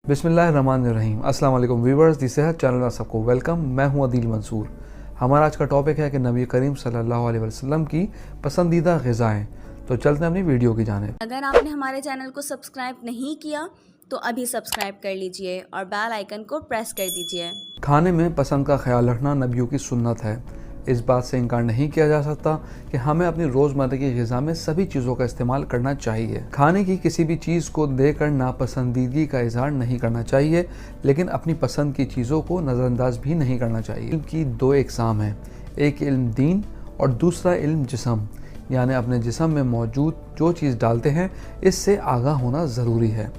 बिस्मिल्लाहिर्रहमानिर्रहीम। अस्सलाम वालेकुम व्यूअर्स, दी सेहत चैनल में सबको वेलकम। मैं हूं अदील मंसूर। हमारा आज का टॉपिक है कि नबी करीम सल्लल्लाहु अलैहि वसल्लम की पसंदीदा ग़िज़ाएँ। तो चलते हैं अपनी वीडियो की जानिब। अगर आपने हमारे चैनल को सब्सक्राइब नहीं किया तो अभी सब्सक्राइब कर लीजिए और बेल आइकन को प्रेस कर दीजिए। खाने में पसंद का ख्याल रखना नबियों की सुन्नत है। इस बात से इनकार नहीं किया जा सकता कि हमें अपनी रोज़मर्रा की ग़िज़ा में सभी चीज़ों का इस्तेमाल करना चाहिए। खाने की किसी भी चीज़ को देकर नापसंदीदगी का इज़हार नहीं करना चाहिए, लेकिन अपनी पसंद की चीज़ों को नज़रअंदाज भी नहीं करना चाहिए। इनकी दो इक़साम हैं, एक इल्म दीन और दूसरा इल्म जिस्म, यानी अपने जिस्म में मौजूद जो चीज़ डालते हैं इससे आगाह होना ज़रूरी है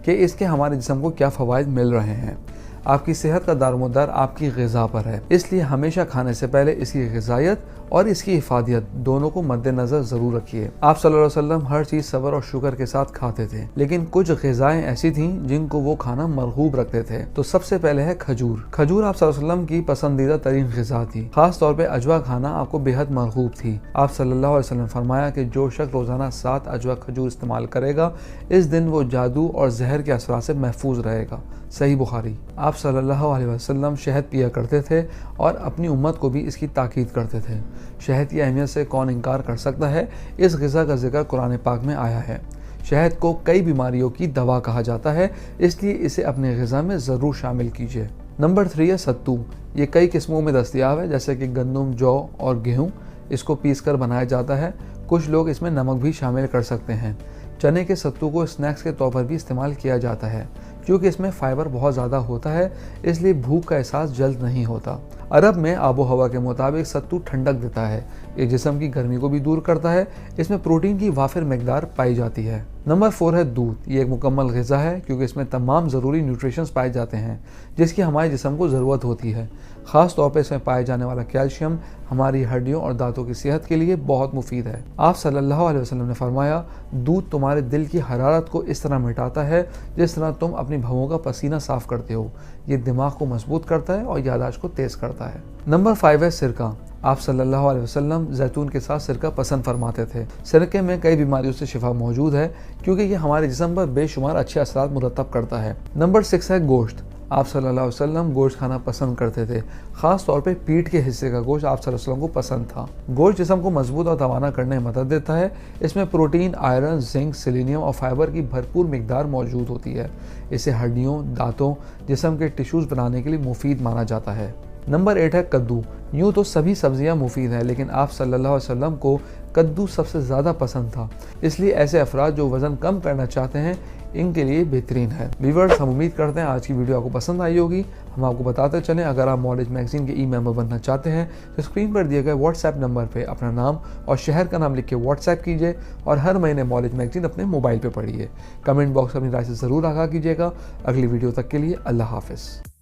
कि इसके हमारे जिस्म को क्या फ़वाइद मिल रहे हैं। आपकी सेहत का दारोमदार आपकी ग़िज़ा पर है, इसलिए हमेशा खाने से पहले इसकी ग़िज़ायत और इसकी हिफादियत दोनों को मद्देनज़र ज़रूर रखिए। आप सल्लल्लाहु अलैहि वसल्लम हर चीज़ सब्र और शुक्र के साथ खाते थे, लेकिन कुछ ग़िज़ाएँ ऐसी थीं जिनको वो खाना मरगूब रखते थे। तो सबसे पहले है खजूर। खजूर आप सल्लल्लाहु अलैहि वसल्लम की पसंदीदा तरीन ग़िज़ा थी। खास तौर पर अजवा खाना आपको बेहद मरगूब थी। आप सल्लल्लाहु अलैहि वसल्लम फरमाया कि जो शख्स रोज़ाना 7 अजवा खजूर इस्तेमाल करेगा, इस दिन वो जादू और जहर के असरा से महफूज रहेगा। सही बुखारी। आप सल्लल्लाहु अलैहि वसल्लम शहद पिया करते थे और अपनी उम्मत को भी इसकी ताकीद करते थे। शहद की अहमियत से कौन इनकार कर सकता है। इस ग़िज़ा का जिक्र कुरान पाक में आया है। शहद को कई बीमारियों की दवा कहा जाता है, इसलिए इसे अपने ग़िज़ा में ज़रूर शामिल कीजिए। नंबर 3 है सत्तू। ये कई किस्मों में दस्तयाब है, जैसे कि गंदम, जौ और गेहूँ। इसको पीस कर बनाया जाता है। कुछ लोग इसमें नमक भी शामिल कर सकते हैं। चने के सत्तू को स्नैक्स के तौर पर भी इस्तेमाल किया जाता है, क्योंकि इसमें फ़ाइबर बहुत ज़्यादा होता है, इसलिए भूख का एहसास जल्द नहीं होता। अरब में आबो हवा के मुताबिक सत्तू ठंडक देता है, ये जिस्म की गर्मी को भी दूर करता है। इसमें प्रोटीन की वाफिर मकदार पाई जाती है। नंबर 4 है दूध। ये एक मुकम्मल ग़िज़ा है, क्योंकि इसमें तमाम ज़रूरी न्यूट्रिशंस पाए जाते हैं जिसकी हमारे जिस्म को ज़रूरत होती है। ख़ास तौर पर इसमें पाए जाने वाला कैल्शियम हमारी हड्डियों और दांतों की सेहत के लिए बहुत मुफीद है। आप सल्लल्लाहु अलैहि वसल्लम ने फरमाया, दूध तुम्हारे दिल की हरारत को इस तरह मिटाता है जिस तरह तुम अपनी भवों का पसीना साफ़ करते हो। ये दिमाग को मजबूत करता है और याददाश्त को तेज़ करता है। नंबर 5 है सिरका। आप सल्लल्लाहु अलैहि वसल्लम जैतून के साथ सिरका पसंद फरमाते थे। सिरके में कई बीमारियों से शिफा मौजूद है, क्योंकि ये हमारे जिस्म पर बेशुमार अच्छे असरात मुरतब करता है। नंबर 6 है गोश्त। आप सल्लल्लाहु अलैहि वसल्लम गोश्त खाना पसंद करते थे। ख़ास तौर पे पीठ के हिस्से का गोश्त आप सल्लल्लाहु अलैहि वसल्लम को पसंद था। गोश्त जिस्म को मजबूत और तवाना करने में मदद देता है। इसमें प्रोटीन, आयरन, जिंक, सेलेनियम और फाइबर की भरपूर मिकदार मौजूद होती है। इसे हड्डियों, दांतों, जिस्म के टिश्यूज़ बनाने के लिए मुफीद माना जाता है। नंबर 8 है कद्दू। यूँ तो सभी सब्जियां मुफीद हैं, लेकिन आप सल्लल्लाहु अलैहि वसल्लम को कद्दू सबसे ज़्यादा पसंद था, इसलिए ऐसे अफराद जो वज़न कम करना चाहते हैं इनके लिए बेहतरीन है। व्यूअर्स, हम उम्मीद करते हैं आज की वीडियो आपको पसंद आई होगी। हम आपको बताते चलें, अगर आप नॉलेज मैगज़ीन के मेंबर बनना चाहते हैं तो स्क्रीन पर दिए गए व्हाट्सएप नंबर पर अपना नाम और शहर का नाम लिख के व्हाट्सएप कीजिए और हर महीने नॉलेज मैगज़ीन अपने मोबाइल पर पढ़िए। कमेंट बॉक्स में अपनी राय से ज़रूर आगाह कीजिएगा। अगली वीडियो तक के लिए अल्लाह हाफ़िज़।